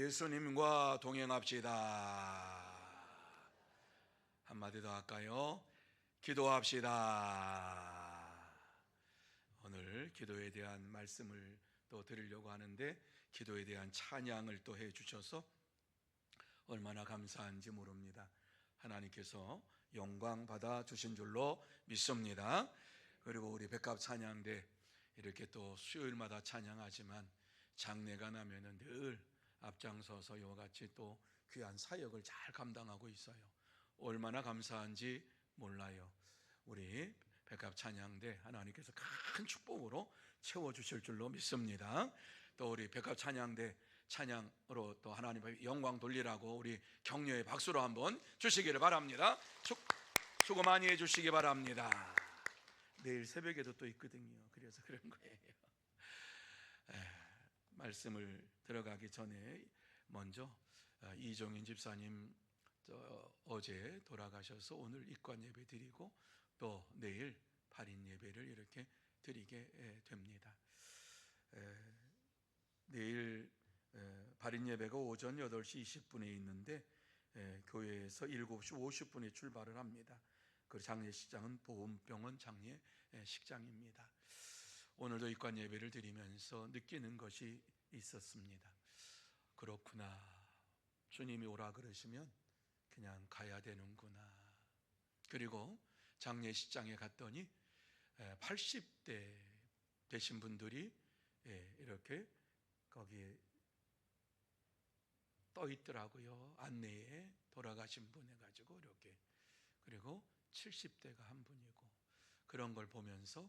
예수님과 동행합시다. 한마디 더 할까요? 기도합시다. 오늘 기도에 대한 말씀을 또 드리려고 하는데, 기도에 대한 찬양을 또 해주셔서 얼마나 감사한지 모릅니다. 하나님께서 영광 받아 주신 줄로 믿습니다. 그리고 우리 백합 찬양대 이렇게 또 수요일마다 찬양하지만 장례가 나면은 늘 앞장서서 이와 같이 또 귀한 사역을 잘 감당하고 있어요. 얼마나 감사한지 몰라요. 우리 백합 찬양대 하나님께서 큰 축복으로 채워주실 줄로 믿습니다. 또 우리 백합 찬양대 찬양으로 또 하나님의 영광 돌리라고 우리 격려의 박수로 한번 주시기를 바랍니다. 수고 많이 해주시기 바랍니다. 내일 새벽에도 또 있거든요. 그래서 그런 거예요. 말씀을 들어가기 전에 먼저 이종인 집사님 어제 돌아가셔서 오늘 입관 예배 드리고 또 내일 발인 예배를 이렇게 드리게 됩니다. 내일 발인 예배가 오전 8시 20분에 있는데 교회에서 7시 50분에 출발을 합니다. 그 장례식장은 보훈병원 장례식장입니다. 오늘도 입관 예배를 드리면서 느끼는 것이 있었습니다. 그렇구나, 주님이 오라 그러시면 그냥 가야 되는구나. 그리고 장례식장에 갔더니 80대 되신 분들이 이렇게 거기에 떠 있더라고요. 안내에 돌아가신 분 해가지고 이렇게. 그리고 70대가 한 분이고, 그런 걸 보면서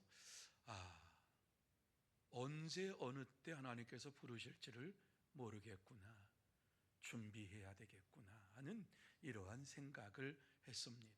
언제 어느 때 하나님께서 부르실지를 모르겠구나, 준비해야 되겠구나 하는 이러한 생각을 했습니다.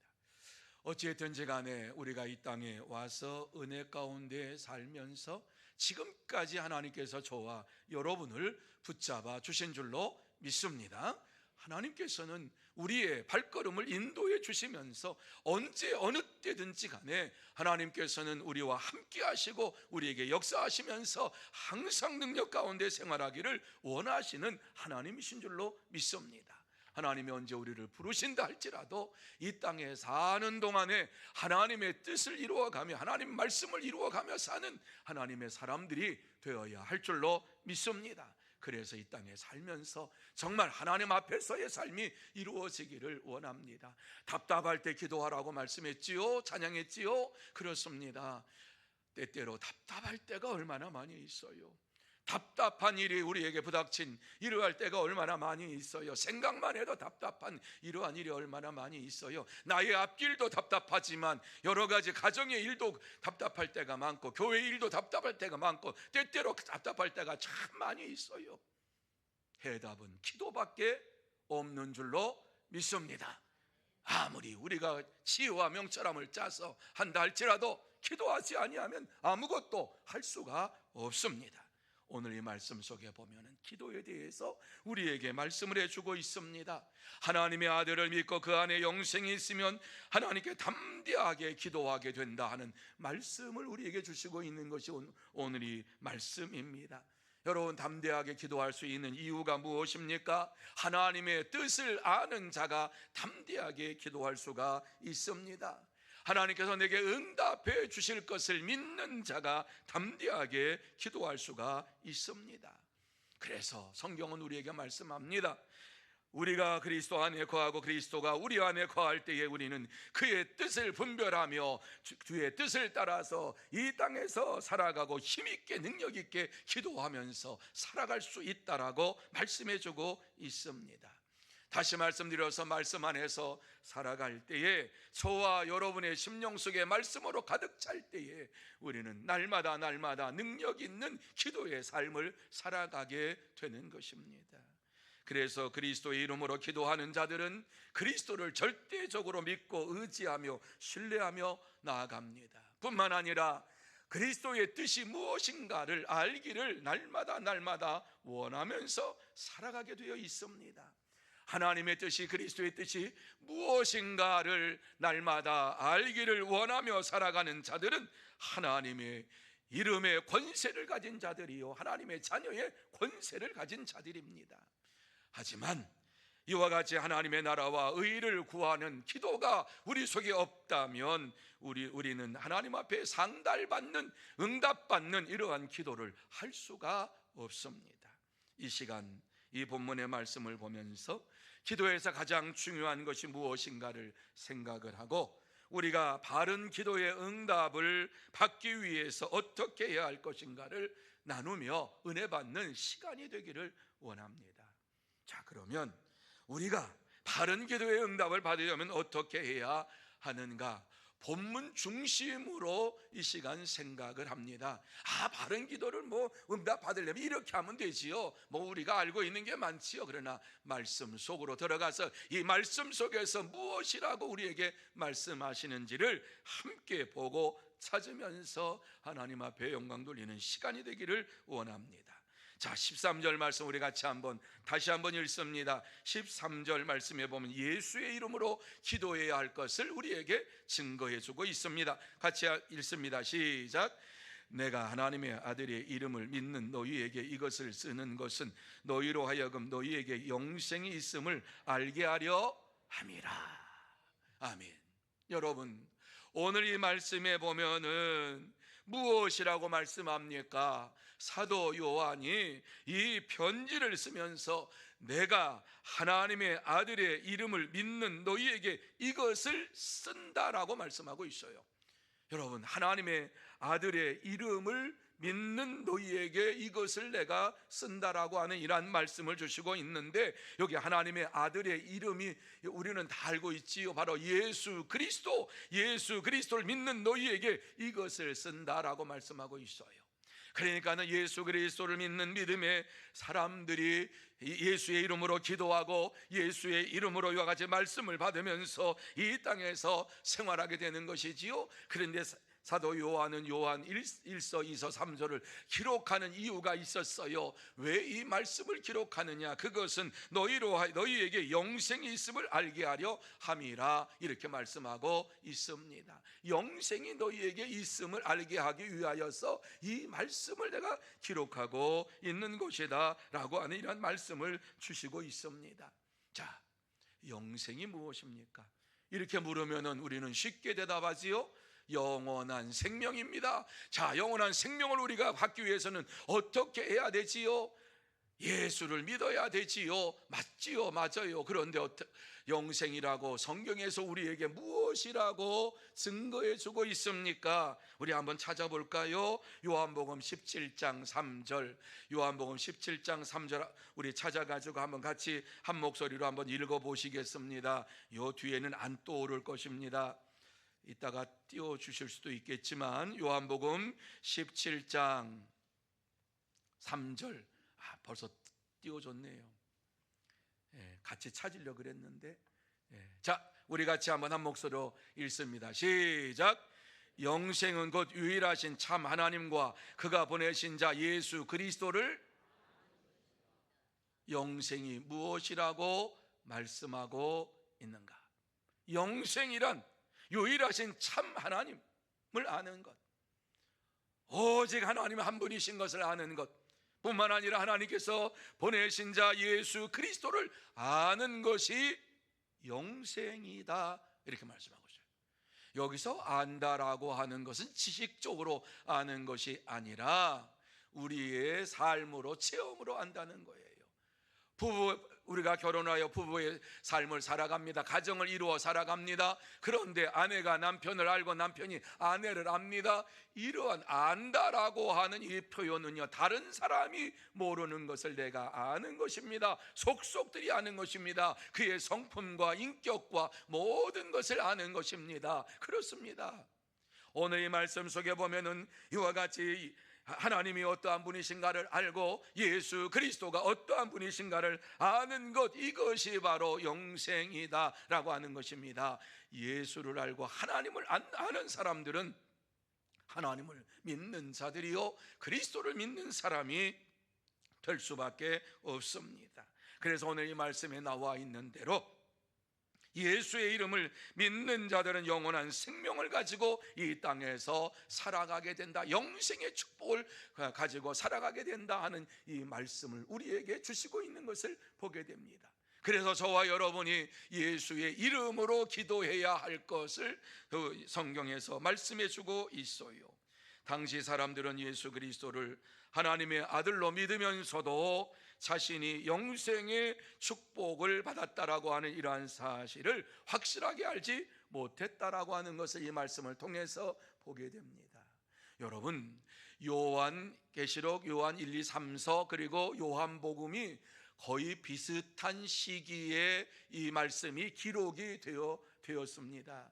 어찌했든지 간에 우리가 이 땅에 와서 은혜 가운데 살면서 지금까지 하나님께서 저와 여러분을 붙잡아 주신 줄로 믿습니다. 하나님께서는 우리의 발걸음을 인도해 주시면서 언제 어느 때든지 간에 하나님께서는 우리와 함께 하시고 우리에게 역사하시면서 항상 능력 가운데 생활하기를 원하시는 하나님이신 줄로 믿습니다. 하나님이 언제 우리를 부르신다 할지라도 이 땅에 사는 동안에 하나님의 뜻을 이루어가며 하나님 말씀을 이루어가며 사는 하나님의 사람들이 되어야 할 줄로 믿습니다. 그래서 이 땅에 살면서 정말 하나님 앞에서의 삶이 이루어지기를 원합니다. 답답할 때 기도하라고 말씀했지요, 찬양했지요. 그렇습니다. 때때로 답답할 때가 얼마나 많이 있어요. 답답한 일이 우리에게 부닥친 이러할 때가 얼마나 많이 있어요. 생각만 해도 답답한 이러한 일이 얼마나 많이 있어요. 나의 앞길도 답답하지만 여러 가지 가정의 일도 답답할 때가 많고 교회 일도 답답할 때가 많고 때때로 답답할 때가 참 많이 있어요. 해답은 기도밖에 없는 줄로 믿습니다. 아무리 우리가 치유와 명철함을 짜서 한다 할지라도 기도하지 아니하면 아무것도 할 수가 없습니다. 오늘 이 말씀 속에 보면은 기도에 대해서 우리에게 말씀을 해주고 있습니다. 하나님의 아들을 믿고 그 안에 영생이 있으면 하나님께 담대하게 기도하게 된다 하는 말씀을 우리에게 주시고 있는 것이 오늘 이 말씀입니다. 여러분, 담대하게 기도할 수 있는 이유가 무엇입니까? 하나님의 뜻을 아는 자가 담대하게 기도할 수가 있습니다. 하나님께서 내게 응답해 주실 것을 믿는 자가 담대하게 기도할 수가 있습니다. 그래서 성경은 우리에게 말씀합니다. 우리가 그리스도 안에 거하고 그리스도가 우리 안에 거할 때에 우리는 그의 뜻을 분별하며 주의 뜻을 따라서 이 땅에서 살아가고 힘있게 능력있게 기도하면서 살아갈 수 있다라고 말씀해주고 있습니다. 다시 말씀드려서 말씀 안에서 살아갈 때에 저와 여러분의 심령 속에 말씀으로 가득 찰 때에 우리는 날마다 능력 있는 기도의 삶을 살아가게 되는 것입니다. 그래서 그리스도의 이름으로 기도하는 자들은 그리스도를 절대적으로 믿고 의지하며 신뢰하며 나아갑니다. 뿐만 아니라 그리스도의 뜻이 무엇인가를 알기를 날마다 원하면서 살아가게 되어 있습니다. 하나님의 뜻이, 그리스도의 뜻이 무엇인가를 날마다 알기를 원하며 살아가는 자들은 하나님의 이름의 권세를 가진 자들이요, 하나님의 자녀의 권세를 가진 자들입니다. 하지만 이와 같이 하나님의 나라와 의를 구하는 기도가 우리 속에 없다면 우리는 하나님 앞에 상달받는, 응답받는 이러한 기도를 할 수가 없습니다. 이 시간 이 본문의 말씀을 보면서 기도에서 가장 중요한 것이 무엇인가를 생각을 하고, 우리가 바른 기도의 응답을 받기 위해서 어떻게 해야 할 것인가를 나누며 은혜 받는 시간이 되기를 원합니다. 자, 그러면 우리가 바른 기도의 응답을 받으려면 어떻게 해야 하는가? 본문 중심으로 이 시간 생각을 합니다. 바른 기도를 응답 받으려면 이렇게 하면 되지요. 우리가 알고 있는 게 많지요. 그러나 말씀 속으로 들어가서 이 말씀 속에서 무엇이라고 우리에게 말씀하시는지를 함께 보고 찾으면서 하나님 앞에 영광 돌리는 시간이 되기를 원합니다. 자, 13절 말씀 우리 같이 다시 한번 읽습니다. 13절 말씀에 보면 예수의 이름으로 기도해야 할 것을 우리에게 증거해 주고 있습니다. 같이 읽습니다. 시작. 내가 하나님의 아들의 이름을 믿는 너희에게 이것을 쓰는 것은 너희로 하여금 너희에게 영생이 있음을 알게 하려 함이라. 아멘. 여러분, 오늘 이 말씀에 보면은 무엇이라고 말씀합니까? 사도 요한이 이 편지를 쓰면서 내가 하나님의 아들의 이름을 믿는 너희에게 이것을 쓴다라고 말씀하고 있어요. 여러분, 하나님의 아들의 이름을 믿는 너희에게 이것을 내가 쓴다라고 하는 이러한 말씀을 주시고 있는데, 여기 하나님의 아들의 이름이 우리는 다 알고 있지요. 바로 예수 그리스도, 예수 그리스도를 믿는 너희에게 이것을 쓴다라고 말씀하고 있어요. 그러니까는 예수 그리스도를 믿는 믿음의 사람들이 예수의 이름으로 기도하고 예수의 이름으로 이와 같이 말씀을 받으면서 이 땅에서 생활하게 되는 것이지요. 그런데 사도 요한은 요한 1서 2서 3서를 기록하는 이유가 있었어요. 왜 이 말씀을 기록하느냐? 그것은 너희에게 영생이 있음을 알게 하려 함이라, 이렇게 말씀하고 있습니다. 영생이 너희에게 있음을 알게 하기 위하여서 이 말씀을 내가 기록하고 있는 것이다 라고 하는 이런 말씀을 주시고 있습니다. 자, 영생이 무엇입니까? 이렇게 물으면 우리는 쉽게 대답하지요. 영원한 생명입니다. 자, 영원한 생명을 우리가 받기 위해서는 어떻게 해야 되지요? 예수를 믿어야 되지요. 맞지요? 맞아요. 그런데 영생이라고 성경에서 우리에게 무엇이라고 증거해 주고 있습니까? 우리 한번 찾아볼까요? 요한복음 17장 3절, 요한복음 17장 3절 우리 찾아가지고 한번 같이 한 목소리로 한번 읽어보시겠습니다. 요 뒤에는 안 떠오를 것입니다. 이따가 띄워주실 수도 있겠지만 요한복음 17장 3절, 벌써 띄워줬네요. 같이 찾으려고 그랬는데, 자, 우리 같이 한번 한 목소리로 읽습니다. 시작. 영생은 곧 유일하신 참 하나님과 그가 보내신 자 예수 그리스도를, 영생이 무엇이라고 말씀하고 있는가? 영생이란 유일하신 참 하나님을 아는 것, 오직 하나님 한 분이신 것을 아는 것 뿐만 아니라 하나님께서 보내신 자 예수 그리스도를 아는 것이 영생이다, 이렇게 말씀하고 있어요. 여기서 안다라고 하는 것은 지식적으로 아는 것이 아니라 우리의 삶으로, 체험으로 안다는 거예요. 우리가 결혼하여 부부의 삶을 살아갑니다. 가정을 이루어 살아갑니다. 그런데 아내가 남편을 알고 남편이 아내를 압니다. 이러한 안다라고 하는 이 표현은요, 다른 사람이 모르는 것을 내가 아는 것입니다. 속속들이 아는 것입니다. 그의 성품과 인격과 모든 것을 아는 것입니다. 그렇습니다. 오늘 이 말씀 속에 보면은 이와 같이 하나님이 어떠한 분이신가를 알고 예수 그리스도가 어떠한 분이신가를 아는 것, 이것이 바로 영생이다 라고 하는 것입니다. 예수를 알고 하나님을 아는 사람들은 하나님을 믿는 자들이요, 그리스도를 믿는 사람이 될 수밖에 없습니다. 그래서 오늘 이 말씀에 나와 있는 대로 예수의 이름을 믿는 자들은 영원한 생명을 가지고 이 땅에서 살아가게 된다, 영생의 축복을 가지고 살아가게 된다 하는 이 말씀을 우리에게 주시고 있는 것을 보게 됩니다. 그래서 저와 여러분이 예수의 이름으로 기도해야 할 것을 성경에서 말씀해 주고 있어요. 당시 사람들은 예수 그리스도를 하나님의 아들로 믿으면서도 자신이 영생의 축복을 받았다라고 하는 이러한 사실을 확실하게 알지 못했다라고 하는 것을 이 말씀을 통해서 보게 됩니다. 여러분, 요한계시록, 요한 1, 2, 3서 그리고 요한복음이 거의 비슷한 시기에 이 말씀이 기록이 되었습니다.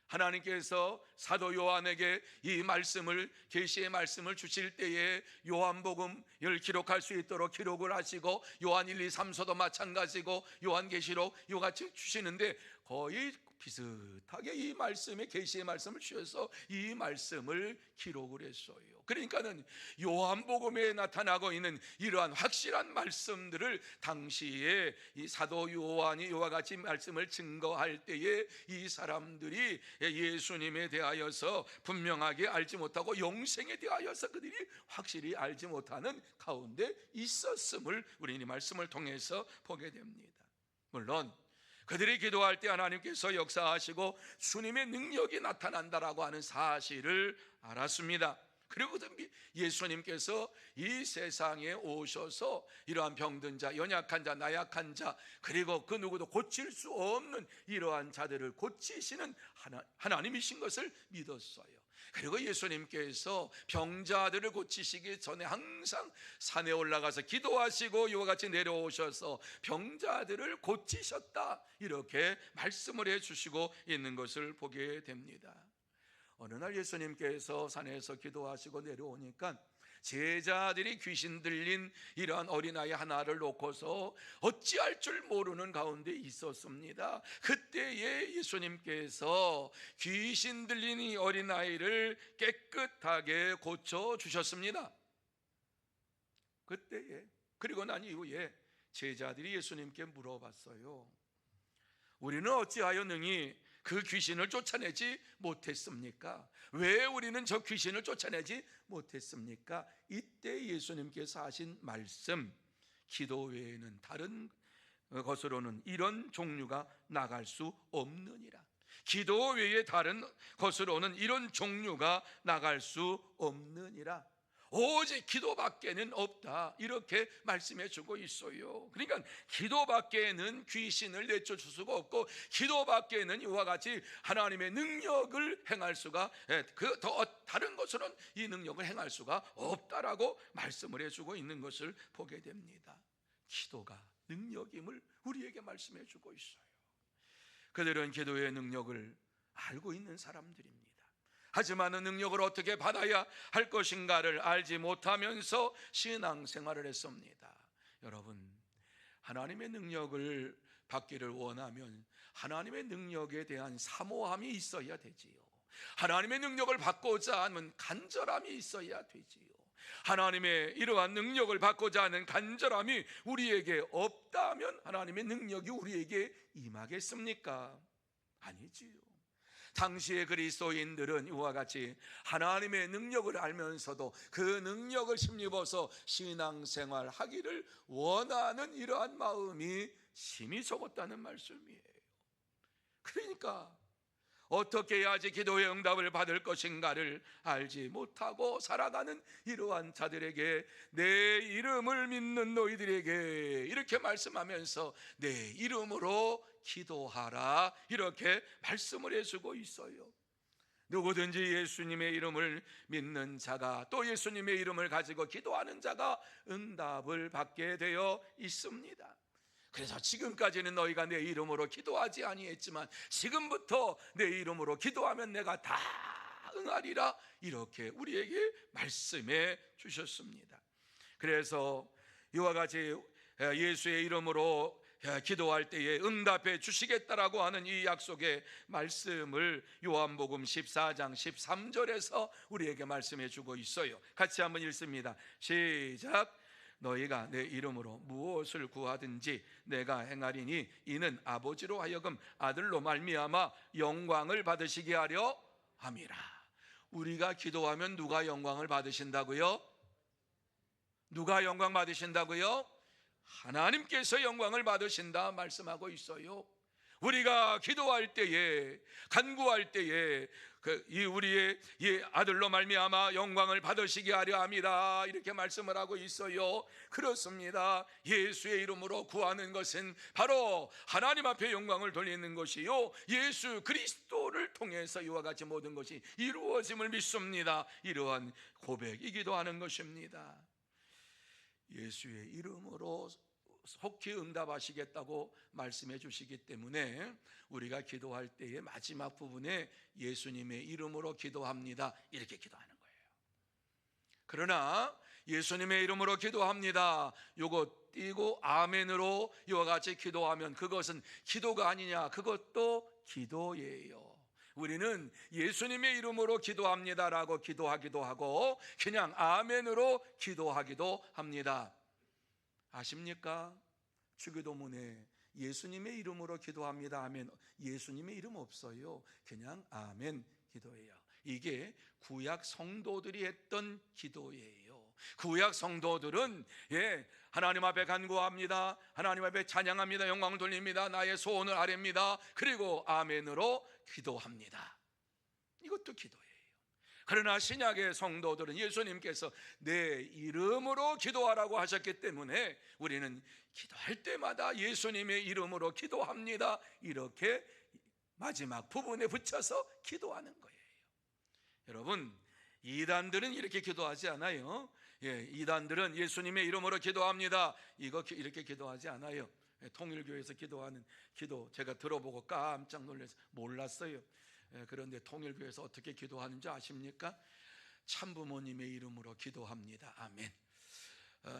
하나님께서 사도 요한에게 이 말씀을, 계시의 말씀을 주실 때에 요한복음을 기록할 수 있도록 기록을 하시고, 요한 1, 2, 3서도 마찬가지고 요한계시록 요같이 주시는데 거의 비슷하게 이 말씀에, 계시의 말씀을 주셔서 이 말씀을 기록을 했어요. 그러니까는 요한복음에 나타나고 있는 이러한 확실한 말씀들을 당시에 이 사도 요한이 이와 같이 말씀을 증거할 때에 이 사람들이 예수님에 대하여서 분명하게 알지 못하고 영생에 대하여서 그들이 확실히 알지 못하는 가운데 있었음을 우리는 이 말씀을 통해서 보게 됩니다. 물론 그들이 기도할 때 하나님께서 역사하시고 주님의 능력이 나타난다라고 하는 사실을 알았습니다. 그리고 예수님께서 이 세상에 오셔서 이러한 병든 자, 연약한 자, 나약한 자, 그리고 그 누구도 고칠 수 없는 이러한 자들을 고치시는 하나님이신 것을 믿었어요. 그리고 예수님께서 병자들을 고치시기 전에 항상 산에 올라가서 기도하시고 이와 같이 내려오셔서 병자들을 고치셨다, 이렇게 말씀을 해주시고 있는 것을 보게 됩니다. 어느 날 예수님께서 산에서 기도하시고 내려오니까 제자들이 귀신 들린 이러한 어린아이 하나를 놓고서 어찌할 줄 모르는 가운데 있었습니다. 그때에 예수님께서 귀신 들린 이 어린아이를 깨끗하게 고쳐주셨습니다. 그때에, 그리고 난 이후에 제자들이 예수님께 물어봤어요. 우리는 어찌하여 능히 그 귀신을 쫓아내지 못했습니까? 왜 우리는 저 귀신을 쫓아내지 못했습니까? 이때 예수님께서 하신 말씀, 기도 외에는 다른 것으로는 이런 종류가 나갈 수 없느니라. 기도 외에 다른 것으로는 이런 종류가 나갈 수 없느니라. 오직 기도밖에는 없다, 이렇게 말씀해 주고 있어요. 그러니까 기도밖에는 귀신을 내쫓을 수가 없고, 기도밖에는 이와 같이 하나님의 능력을 행할 수가, 그 더 다른 것으로는 이 능력을 행할 수가 없다라고 말씀을 해주고 있는 것을 보게 됩니다. 기도가 능력임을 우리에게 말씀해 주고 있어요. 그들은 기도의 능력을 알고 있는 사람들입니다. 하지만 능력을 어떻게 받아야 할 것인가를 알지 못하면서 신앙생활을 했습니다. 여러분, 하나님의 능력을 받기를 원하면 하나님의 능력에 대한 사모함이 있어야 되지요. 하나님의 능력을 받고자 하면 간절함이 있어야 되지요. 하나님의 이러한 능력을 받고자 하는 간절함이 우리에게 없다면 하나님의 능력이 우리에게 임하겠습니까? 아니지요. 당시의 그리스도인들은 이와 같이 하나님의 능력을 알면서도 그 능력을 힘입어서 신앙생활 하기를 원하는 이러한 마음이 심히 적었다는 말씀이에요. 그러니까 어떻게 해야지 기도의 응답을 받을 것인가를 알지 못하고 살아가는 이러한 자들에게 내 이름을 믿는 너희들에게 이렇게 말씀하면서 내 이름으로 기도하라, 이렇게 말씀을 해주고 있어요. 누구든지 예수님의 이름을 믿는 자가, 또 예수님의 이름을 가지고 기도하는 자가 응답을 받게 되어 있습니다. 그래서 지금까지는 너희가 내 이름으로 기도하지 아니했지만 지금부터 내 이름으로 기도하면 내가 다 응하리라, 이렇게 우리에게 말씀해 주셨습니다. 그래서 이와 같이 예수의 이름으로 기도할 때에 응답해 주시겠다라고 하는 이 약속의 말씀을 요한복음 14장 13절에서 우리에게 말씀해 주고 있어요. 같이 한번 읽습니다. 시작. 너희가 내 이름으로 무엇을 구하든지 내가 행하리니 이는 아버지로 하여금 아들로 말미암아 영광을 받으시게 하려 함이라. 우리가 기도하면 누가 영광을 받으신다고요? 누가 영광 받으신다고요? 하나님께서 영광을 받으신다 말씀하고 있어요. 우리가 기도할 때에, 간구할 때에 우리의 아들로 말미암아 영광을 받으시게 하려 합니다, 이렇게 말씀을 하고 있어요. 그렇습니다. 예수의 이름으로 구하는 것은 바로 하나님 앞에 영광을 돌리는 것이요, 예수 그리스도를 통해서 이와 같이 모든 것이 이루어짐을 믿습니다. 이러한 고백이기도 하는 것입니다. 예수의 이름으로 속히 응답하시겠다고 말씀해 주시기 때문에 우리가 기도할 때의 마지막 부분에 예수님의 이름으로 기도합니다, 이렇게 기도하는 거예요. 그러나 예수님의 이름으로 기도합니다, 요거 띄고 아멘으로 이와 같이 기도하면 그것은 기도가 아니냐? 그것도 기도예요. 우리는 예수님의 이름으로 기도합니다라고 기도하기도 하고 그냥 아멘으로 기도하기도 합니다. 아십니까? 주기도문에 예수님의 이름으로 기도합니다 하면 예수님의 이름 없어요. 그냥 아멘 기도예요. 이게 구약 성도들이 했던 기도예요. 구약 성도들은 하나님 앞에 간구합니다, 하나님 앞에 찬양합니다, 영광을 돌립니다, 나의 소원을 아뢰입니다, 그리고 아멘으로 기도합니다. 이것도 기도예요. 그러나 신약의 성도들은 예수님께서 내 이름으로 기도하라고 하셨기 때문에 우리는 기도할 때마다 예수님의 이름으로 기도합니다, 이렇게 마지막 부분에 붙여서 기도하는 거예요. 여러분, 이단들은 이렇게 기도하지 않아요. 이단들은 예수님의 이름으로 기도합니다, 이렇게 기도하지 않아요. 통일교회에서 기도하는 기도 제가 들어보고 깜짝 놀라서 몰랐어요. 그런데 통일교회에서 어떻게 기도하는지 아십니까? 참부모님의 이름으로 기도합니다, 아멘.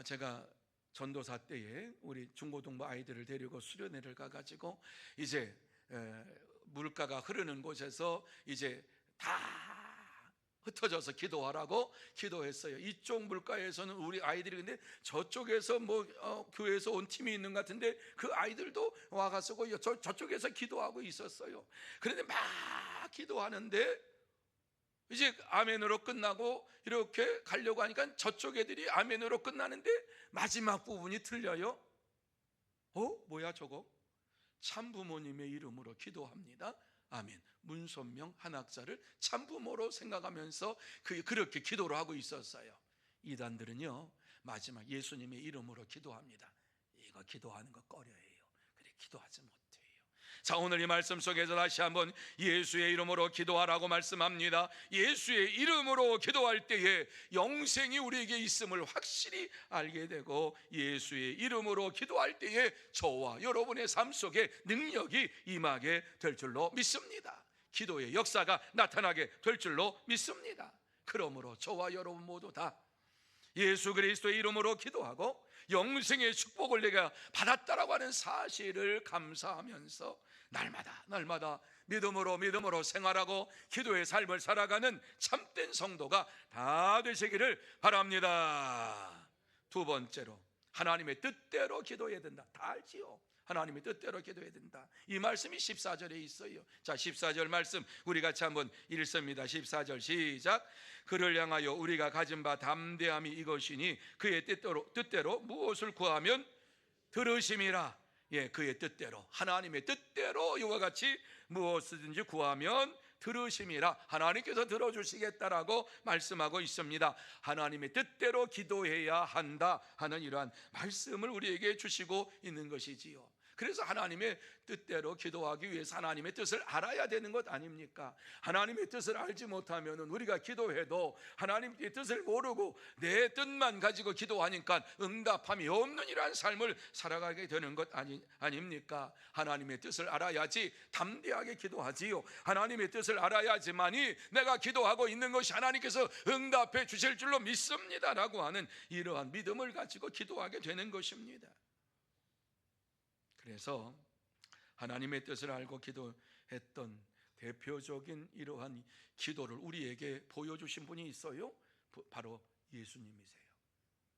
제가 전도사 때에 우리 중고등부 아이들을 데리고 수련회를 가가지고 이제 물가가 흐르는 곳에서 이제 다 흩어져서 기도하라고 기도했어요. 이쪽 물가에서는 우리 아이들이, 근데 저쪽에서 교회에서 온 팀이 있는 것 같은데 그 아이들도 와가지고 저쪽에서 기도하고 있었어요. 그런데 막 기도하는데 이제 아멘으로 끝나고 이렇게 가려고 하니까 저쪽 애들이 아멘으로 끝나는데 마지막 부분이 틀려요. 뭐야 저거? 참부모님의 이름으로 기도합니다, 아멘. 문선명 한학자를 참부모로 생각하면서 그렇게 기도를 하고 있었어요. 이단들은요, 마지막 예수님의 이름으로 기도합니다, 이거 기도하는 거 꺼려해요. 그래, 기도하지 못해요. 자, 오늘 이 말씀 속에서 다시 한번 예수의 이름으로 기도하라고 말씀합니다. 예수의 이름으로 기도할 때에 영생이 우리에게 있음을 확실히 알게 되고 예수의 이름으로 기도할 때에 저와 여러분의 삶 속에 능력이 임하게 될 줄로 믿습니다. 기도의 역사가 나타나게 될 줄로 믿습니다. 그러므로 저와 여러분 모두 다 예수 그리스도의 이름으로 기도하고 영생의 축복을 내가 받았다라고 하는 사실을 감사하면서 날마다 믿음으로 생활하고 기도의 삶을 살아가는 참된 성도가 다 되시기를 바랍니다. 두 번째로, 하나님의 뜻대로 기도해야 된다. 다 알지요? 하나님의 뜻대로 기도해야 된다. 이 말씀이 14절에 있어요. 자, 14절 말씀 우리 같이 한번 읽습니다. 14절 시작. 그를 향하여 우리가 가진 바 담대함이 이것이니 그의 뜻대로 무엇을 구하면 들으심이라. 그의 뜻대로, 하나님의 뜻대로 이와 같이 무엇이든지 구하면 들으심이라. 하나님께서 들어주시겠다라고 말씀하고 있습니다. 하나님의 뜻대로 기도해야 한다 하는 이러한 말씀을 우리에게 주시고 있는 것이지요. 그래서 하나님의 뜻대로 기도하기 위해서 하나님의 뜻을 알아야 되는 것 아닙니까? 하나님의 뜻을 알지 못하면 우리가 기도해도 하나님의 뜻을 모르고 내 뜻만 가지고 기도하니까 응답함이 없는 이러한 삶을 살아가게 되는 것 아닙니까? 하나님의 뜻을 알아야지 담대하게 기도하지요. 하나님의 뜻을 알아야지만이 내가 기도하고 있는 것이 하나님께서 응답해 주실 줄로 믿습니다라고 하는 이러한 믿음을 가지고 기도하게 되는 것입니다. 그래서 하나님의 뜻을 알고 기도했던 대표적인 이러한 기도를 우리에게 보여주신 분이 있어요. 바로 예수님이세요.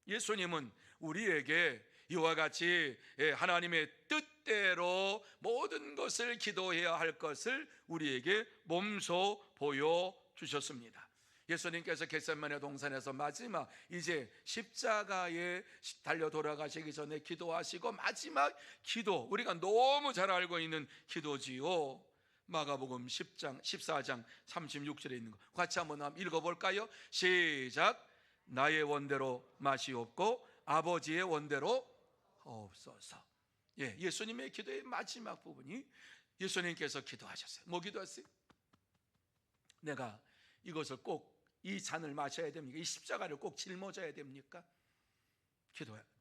예수님은 우리에게 이와 같이 하나님의 뜻대로 모든 것을 기도해야 할 것을 우리에게 몸소 보여주셨습니다. 예수님께서 겟세마네 동산에서 마지막 이제 십자가에 달려 돌아가시기 전에 기도하시고 마지막 기도, 우리가 너무 잘 알고 있는 기도지요. 마가복음 10장 14장 36절에 있는 거 같이 한번 읽어볼까요? 시작. 나의 원대로 마시옵고 아버지의 원대로 없소서. 예수님의 기도의 마지막 부분이 예수님께서 기도하셨어요. 뭐 기도했어요? 내가 이것을 꼭 이 잔을 마셔야 됩니까? 이 십자가를 꼭 짊어져야 됩니까?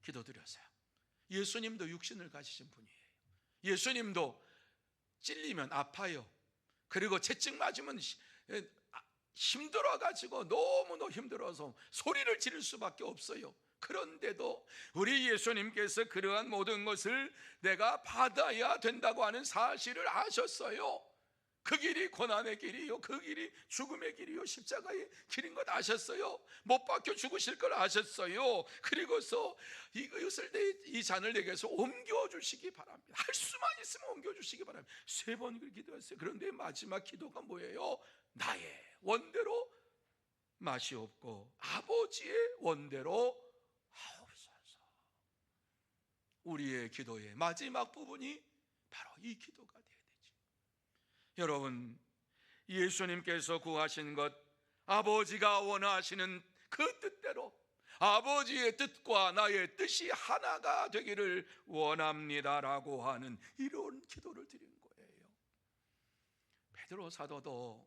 기도드렸어요. 예수님도 육신을 가지신 분이에요. 예수님도 찔리면 아파요. 그리고 채찍 맞으면 힘들어가지고 너무너무 힘들어서 소리를 지를 수밖에 없어요. 그런데도 우리 예수님께서 그러한 모든 것을 내가 받아야 된다고 하는 사실을 아셨어요. 그 길이 고난의 길이요, 그 길이 죽음의 길이요, 십자가의 길인 것 아셨어요. 못 박혀 죽으실 걸 아셨어요. 그리고서 이것을 이 잔을 내게서 옮겨주시기 바랍니다. 할 수만 있으면 옮겨주시기 바랍니다. 3번 기도했어요. 그런데 마지막 기도가 뭐예요? 나의 원대로 마시옵고 아버지의 원대로 하옵소서. 우리의 기도의 마지막 부분이 바로 이 기도가 돼요. 여러분, 예수님께서 구하신 것, 아버지가 원하시는 그 뜻대로 아버지의 뜻과 나의 뜻이 하나가 되기를 원합니다라고 하는 이런 기도를 드린 거예요. 베드로 사도도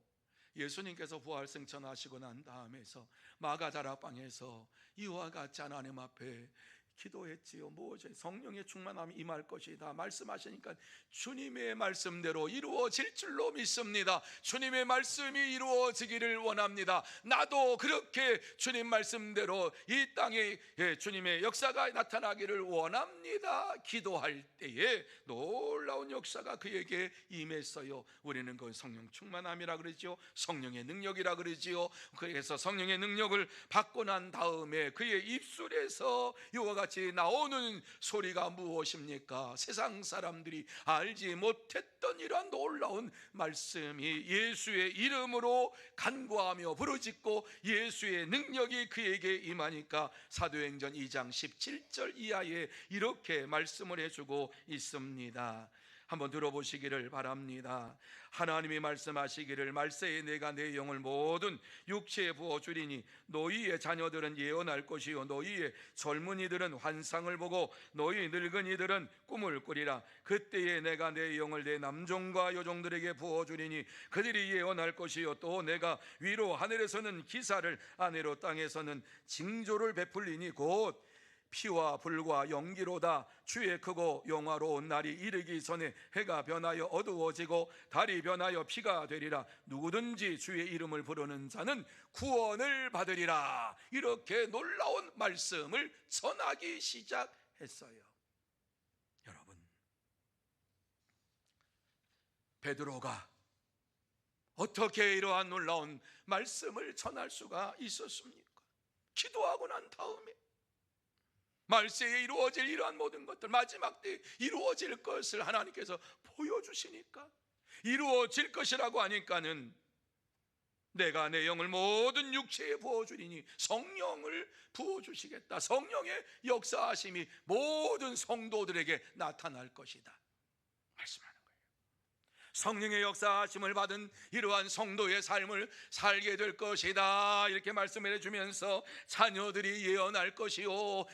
예수님께서 부활 승천하시고 난 다음에서 마가다락방에서 이와 같이 하나님 앞에 기도했지요. 무엇이 성령의 충만함이 임할 것이다 말씀하시니까 주님의 말씀대로 이루어질 줄로 믿습니다. 주님의 말씀이 이루어지기를 원합니다. 나도 그렇게 주님 말씀대로 이 땅에 주님의 역사가 나타나기를 원합니다. 기도할 때에 놀라운 역사가 그에게 임했어요. 우리는 그 성령 충만함이라 그러죠. 성령의 능력이라 그러지요. 그래서 성령의 능력을 받고 난 다음에 그의 입술에서 이와 같이 나오는 소리가 무엇입니까? 세상 사람들이 알지 못했던 이러한 놀라운 말씀이 예수의 이름으로 간구하며 부르짖고 예수의 능력이 그에게 임하니까 사도행전 2장 17절 이하에 이렇게 말씀을 해주고 있습니다. 한번 들어보시기를 바랍니다. 하나님이 말씀하시기를 말세에 내가 내 영을 모든 육체에 부어주리니 너희의 자녀들은 예언할 것이요 너희의 젊은이들은 환상을 보고 너희 늙은이들은 꿈을 꾸리라. 그때에 내가 내 영을 내 남종과 여종들에게 부어주리니 그들이 예언할 것이요 또 내가 위로 하늘에서는 기사를 아래로 땅에서는 징조를 베풀리니 곧 피와 불과 연기로다. 주의 크고 영화로운 날이 이르기 전에 해가 변하여 어두워지고 달이 변하여 피가 되리라. 누구든지 주의 이름을 부르는 자는 구원을 받으리라. 이렇게 놀라운 말씀을 전하기 시작했어요. 여러분, 베드로가 어떻게 이러한 놀라운 말씀을 전할 수가 있었습니까? 기도하고 난 다음에 말세에 이루어질 이러한 모든 것들, 마지막 때 이루어질 것을 하나님께서 보여주시니까, 이루어질 것이라고 하니까는 내가 내 영을 모든 육체에 부어주리니 성령을 부어주시겠다. 성령의 역사하심이 모든 성도들에게 나타날 것이다 말씀하는 거예요. 성령의 역사하심을 받은 이러한 성도의 삶을 살게 될 것이다 이렇게 말씀을 해주면서 자녀들이 예언할 것이요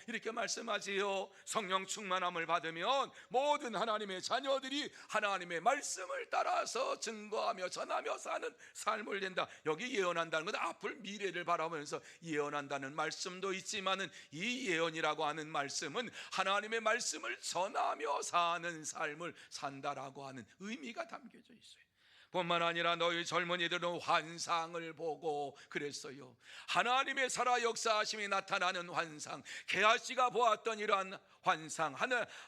이렇게 말씀하지요. 성령 충만함을 받으면 모든 하나님의 자녀들이 하나님의 말씀을 따라서 증거하며 전하며 사는 삶을 낸다. 여기 예언한다는 건 앞을 미래를 바라보면서 예언한다는 말씀도 있지만은 이 예언이라고 하는 말씀은 하나님의 말씀을 전하며 사는 삶을 산다라고 하는 의미가 담겨져 있어요. 뿐만 아니라 너희 젊은이들은 환상을 보고 그랬어요. 하나님의 살아 역사하심이 나타나는 환상, 게하시가 보았던 이러한 환상,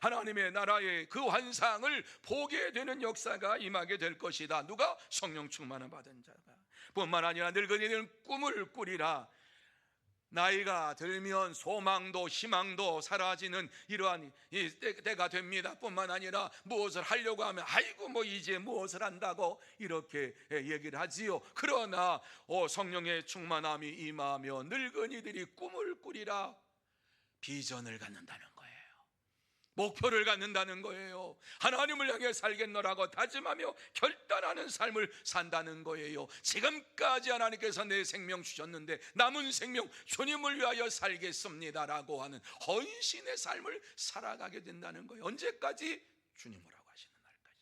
하나님의 나라의 그 환상을 보게 되는 역사가 임하게 될 것이다. 누가? 성령 충만을 받은 자가. 뿐만 아니라 늙은이들은 꿈을 꾸리라. 나이가 들면 소망도 희망도 사라지는 이러한 때가 됩니다. 뿐만 아니라 무엇을 하려고 하면 아이고 뭐 이제 무엇을 한다고 이렇게 얘기를 하지요. 그러나 성령의 충만함이 임하며 늙은이들이 꿈을 꾸리라. 비전을 갖는다는 거예요. 목표를 갖는다는 거예요. 하나님을 향해 살겠노라고 다짐하며 결단하는 삶을 산다는 거예요. 지금까지 하나님께서 내 생명 주셨는데 남은 생명 주님을 위하여 살겠습니다라고 하는 헌신의 삶을 살아가게 된다는 거예요. 언제까지? 주님이라고 하시는 날까지.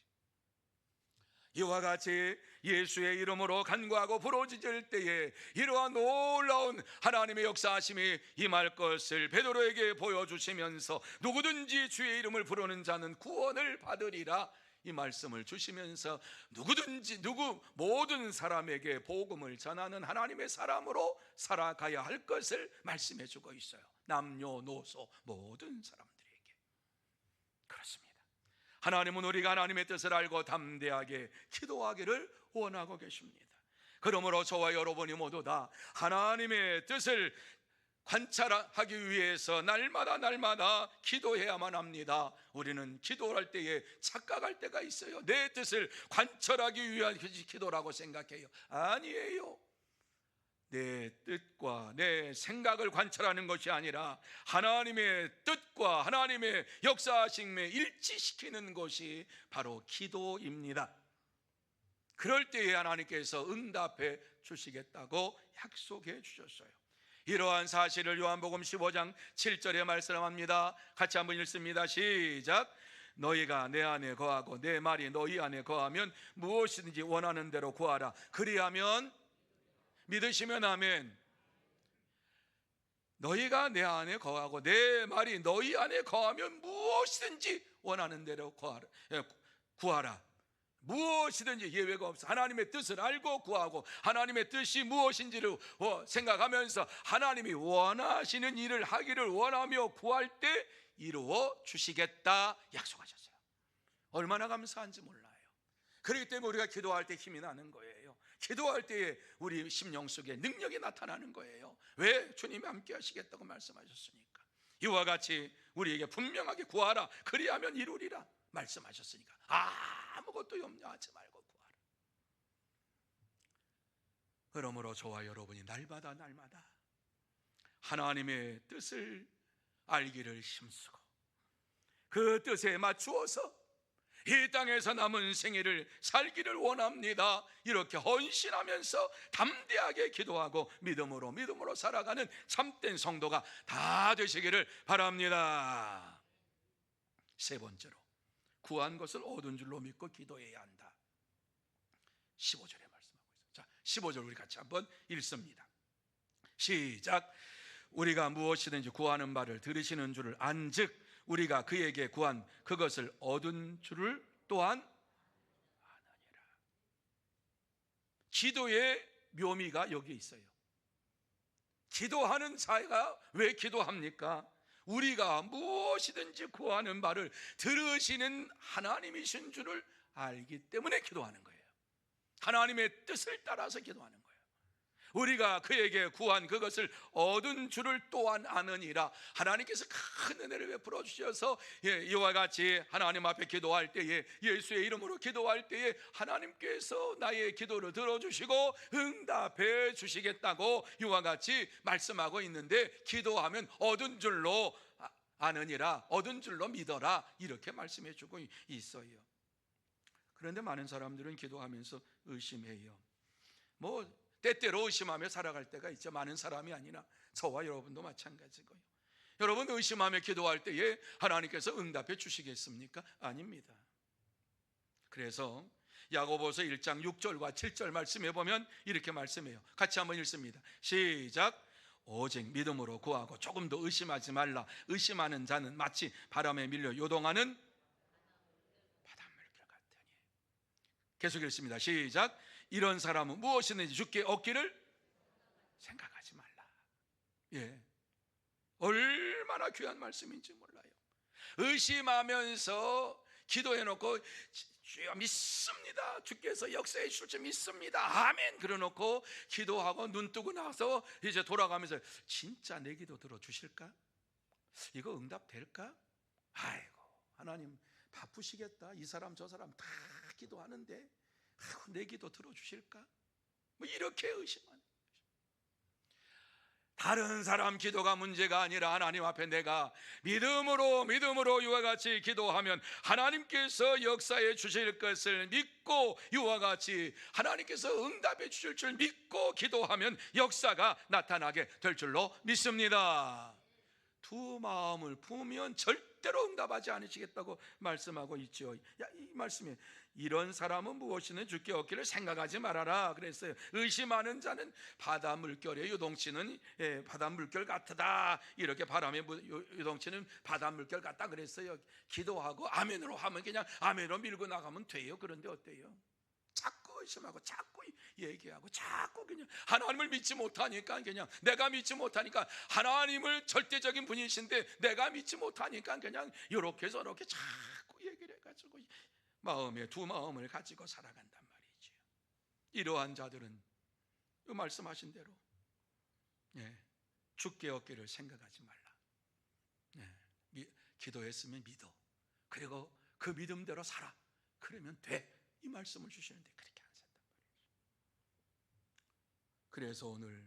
이와 같이 예수의 이름으로 간구하고 부르짖을 때에 이러한 놀라운 하나님의 역사하심이 임할 것을 베드로에게 보여주시면서 누구든지 주의 이름을 부르는 자는 구원을 받으리라 이 말씀을 주시면서 모든 사람에게 복음을 전하는 하나님의 사람으로 살아가야 할 것을 말씀해 주고 있어요. 남녀노소 모든 사람들에게. 그렇습니다. 하나님은 우리가 하나님의 뜻을 알고 담대하게 기도하기를 원하고 계십니다. 그러므로 저와 여러분이 모두 다 하나님의 뜻을 관찰하기 위해서 날마다 기도해야만 합니다. 우리는 기도할 때에 착각할 때가 있어요. 내 뜻을 관찰하기 위한 기도라고 생각해요. 아니에요. 내 뜻과 내 생각을 관찰하는 것이 아니라 하나님의 뜻과 하나님의 역사하심에 일치시키는 것이 바로 기도입니다. 그럴 때에 하나님께서 응답해 주시겠다고 약속해 주셨어요. 이러한 사실을 요한복음 15장 7절에 말씀합니다. 같이 한번 읽습니다. 시작. 너희가 내 안에 거하고 내 말이 너희 안에 거하면 무엇이든지 원하는 대로 구하라. 그리하면, 믿으시면 아멘. 너희가 내 안에 거하고 내 말이 너희 안에 거하면 무엇이든지 원하는 대로 구하라. 무엇이든지 예외가 없어. 하나님의 뜻을 알고 구하고 하나님의 뜻이 무엇인지를 생각하면서 하나님이 원하시는 일을 하기를 원하며 구할 때 이루어 주시겠다 약속하셨어요. 얼마나 감사한지 몰라요. 그렇기 때문에 우리가 기도할 때 힘이 나는 거예요. 기도할 때에 우리 심령 속에 능력이 나타나는 거예요. 왜? 주님이 함께 하시겠다고 말씀하셨으니까. 이와 같이 우리에게 분명하게 구하라. 그리하면 이루리라 말씀하셨으니까 아무것도 염려하지 말고 구하라. 그러므로 저와 여러분이 날마다 하나님의 뜻을 알기를 힘쓰고 그 뜻에 맞추어서 이 땅에서 남은 생애를 살기를 원합니다. 이렇게 헌신하면서 담대하게 기도하고 믿음으로 살아가는 참된 성도가 다 되시기를 바랍니다. 세 번째로, 구한 것을 얻은 줄로 믿고 기도해야 한다. 15절에 말씀하고 있어요. 자, 15절 우리 같이 한번 읽습니다. 시작. 우리가 무엇이든지 구하는 바를 들으시는 줄을 안즉 우리가 그에게 구한 그것을 얻은 줄을 또한 아느니라. 기도의 묘미가 여기 있어요. 기도하는 자가 왜 기도합니까? 우리가 무엇이든지 구하는 바를 들으시는 하나님이신 줄을 알기 때문에 기도하는 거예요. 하나님의 뜻을 따라서 기도하는 거예요. 우리가 그에게 구한 그것을 얻은 줄을 또한 아느니라. 하나님께서 큰 은혜를 베풀어 주셔서 이와 같이 하나님 앞에 기도할 때에, 예수의 이름으로 기도할 때에 하나님께서 나의 기도를 들어주시고 응답해 주시겠다고 이와 같이 말씀하고 있는데, 기도하면 얻은 줄로 아느니라, 얻은 줄로 믿어라, 이렇게 말씀해 주고 있어요. 그런데 많은 사람들은 기도하면서 의심해요. 때때로 의심하며 살아갈 때가 있죠. 많은 사람이 아니라 저와 여러분도 마찬가지고요. 여러분 의심하며 기도할 때에 하나님께서 응답해 주시겠습니까? 아닙니다. 그래서 야고보서 1장 6절과 7절 말씀해 보면 이렇게 말씀해요. 같이 한번 읽습니다. 시작. 오직 믿음으로 구하고 조금도 의심하지 말라. 의심하는 자는 마치 바람에 밀려 요동하는 바닷물결 같으니. 계속 읽습니다. 시작. 이런 사람은 무엇이든지 주께 얻기를 생각하지 말라. 얼마나 귀한 말씀인지 몰라요. 의심하면서 기도해놓고 주여 믿습니다, 주께서 역사해 주실 줄 믿습니다, 아멘 그러놓고 기도하고 눈 뜨고 나서 이제 돌아가면서 진짜 내 기도 들어주실까? 이거 응답될까? 아이고 하나님 바쁘시겠다, 이 사람 저 사람 다 기도하는데 내 기도 들어주실까? 뭐 이렇게 의심하는, 다른 사람 기도가 문제가 아니라 하나님 앞에 내가 믿음으로 이와 같이 기도하면 하나님께서 역사해 주실 것을 믿고, 이와 같이 하나님께서 응답해 주실 줄 믿고 기도하면 역사가 나타나게 될 줄로 믿습니다. 두 마음을 품으면 절대로 응답하지 않으시겠다고 말씀하고 있죠. 이 말씀에 이런 사람은 무엇이든 주께 얻기를 생각하지 말아라 그랬어요. 의심하는 자는 바다 물결에 요동치는 바다 물결 같다, 이렇게 바람에 요동치는 바다 물결 같다 그랬어요. 기도하고 아멘으로 하면 그냥 아멘으로 밀고 나가면 돼요. 그런데 어때요? 자꾸 의심하고 자꾸 얘기하고 자꾸 그냥 하나님을 믿지 못하니까, 그냥 내가 믿지 못하니까, 하나님을 절대적인 분이신데 내가 믿지 못하니까 그냥 이렇게 저렇게 자꾸 얘기를 해가지고 마음에 두 마음을 가지고 살아간단 말이죠. 이러한 자들은 말씀하신 대로 주께 얻기를 생각하지 말라. 기도했으면 믿어, 그리고 그 믿음대로 살아, 그러면 돼, 이 말씀을 주시는데 그렇게 안 산단 말이죠. 그래서 오늘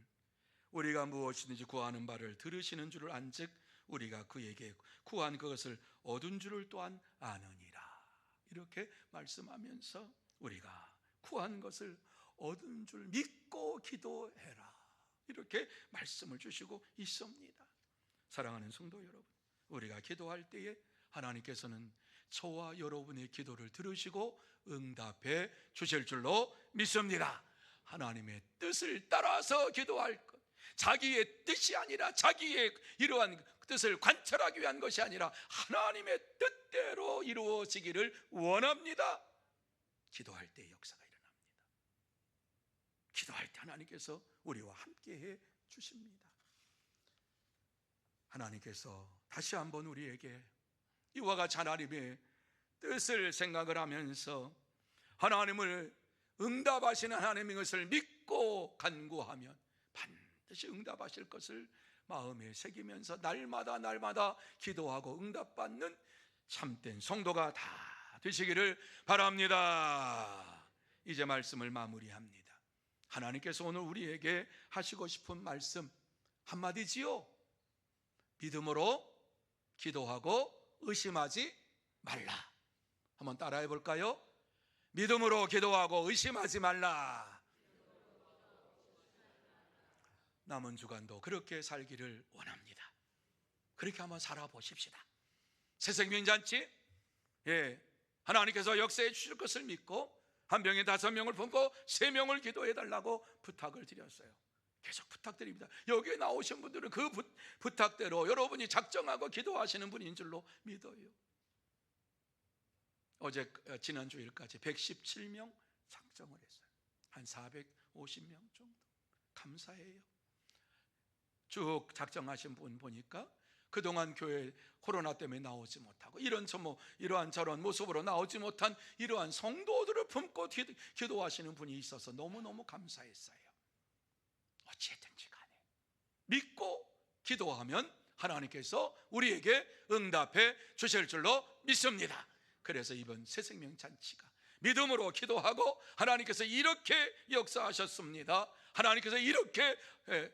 우리가 무엇이든지 구하는 바를 들으시는 줄을 안즉 우리가 그에게 구한 그것을 얻은 줄을 또한 아느니라, 이렇게 말씀하면서 우리가 구한 것을 얻은 줄 믿고 기도해라, 이렇게 말씀을 주시고 있습니다. 사랑하는 성도 여러분, 우리가 기도할 때에 하나님께서는 저와 여러분의 기도를 들으시고 응답해 주실 줄로 믿습니다. 하나님의 뜻을 따라서 기도할 것, 자기의 뜻이 아니라 자기의 이러한 뜻을 관철하기 위한 것이 아니라 하나님의 뜻대로 이루어지기를 원합니다. 기도할 때 역사가 일어납니다. 기도할 때 하나님께서 우리와 함께해 주십니다. 하나님께서 다시 한번 우리에게 이와 같이 하나님의 뜻을 생각을 하면서 하나님을 응답하시는 하나님의 것을 믿고 간구하면 반드시 응답하실 것을 마음에 새기면서 날마다 기도하고 응답받는 참된 성도가 다 되시기를 바랍니다. 이제 말씀을 마무리합니다. 하나님께서 오늘 우리에게 하시고 싶은 말씀 한마디지요. 믿음으로 기도하고 의심하지 말라. 한번 따라해 볼까요? 믿음으로 기도하고 의심하지 말라. 남은 주간도 그렇게 살기를 원합니다. 그렇게 한번 살아보십시다. 새생명잔치, 하나님께서 역사해 주실 것을 믿고 한 명에 5명을 품고 3명을 기도해 달라고 부탁을 드렸어요. 계속 부탁드립니다. 여기에 나오신 분들은 그 부탁대로 여러분이 작정하고 기도하시는 분인 줄로 믿어요. 어제 지난 주일까지 117명 작정을 했어요. 한 450명 정도. 감사해요. 쭉 작정하신 분 보니까 그동안 교회 코로나 때문에 나오지 못하고 이러한 저런 모습으로 나오지 못한 이러한 성도들을 품고 기도하시는 분이 있어서 너무너무 감사했어요. 어찌든지 간에 믿고 기도하면 하나님께서 우리에게 응답해 주실 줄로 믿습니다. 그래서 이번 새생명 잔치가 믿음으로 기도하고 하나님께서 이렇게 역사하셨습니다, 하나님께서 이렇게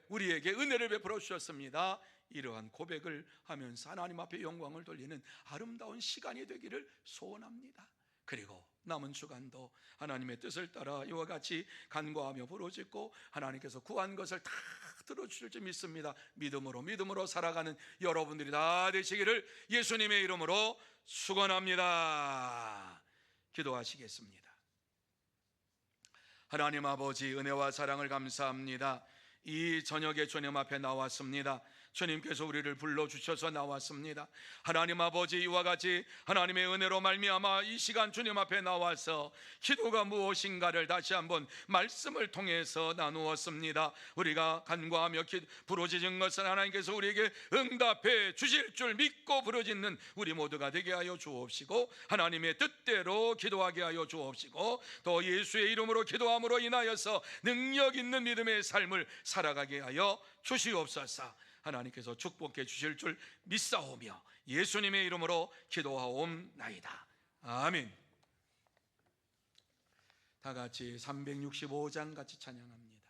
우리에게 은혜를 베풀어 주셨습니다, 이러한 고백을 하면서 하나님 앞에 영광을 돌리는 아름다운 시간이 되기를 소원합니다. 그리고 남은 주간도 하나님의 뜻을 따라 이와 같이 간구하며 부르짖고 하나님께서 구한 것을 다 들어주실 줄 믿습니다. 믿음으로 살아가는 여러분들이 다 되시기를 예수님의 이름으로 축원합니다. 기도하시겠습니다. 하나님 아버지, 은혜와 사랑을 감사합니다. 이 저녁에 주님 앞에 나왔습니다. 주님께서 우리를 불러주셔서 나왔습니다. 하나님 아버지, 이와 같이 하나님의 은혜로 말미암아 이 시간 주님 앞에 나와서 기도가 무엇인가를 다시 한번 말씀을 통해서 나누었습니다. 우리가 간구하며 부르짖은 것은 하나님께서 우리에게 응답해 주실 줄 믿고 부르짖는 우리 모두가 되게 하여 주옵시고, 하나님의 뜻대로 기도하게 하여 주옵시고, 또 예수의 이름으로 기도함으로 인하여서 능력 있는 믿음의 삶을 살아가게 하여 주시옵소서. 하나님께서 축복해 주실 줄 믿사오며 예수님의 이름으로 기도하옵나이다. 아멘. 다 같이 365장 같이 찬양합니다.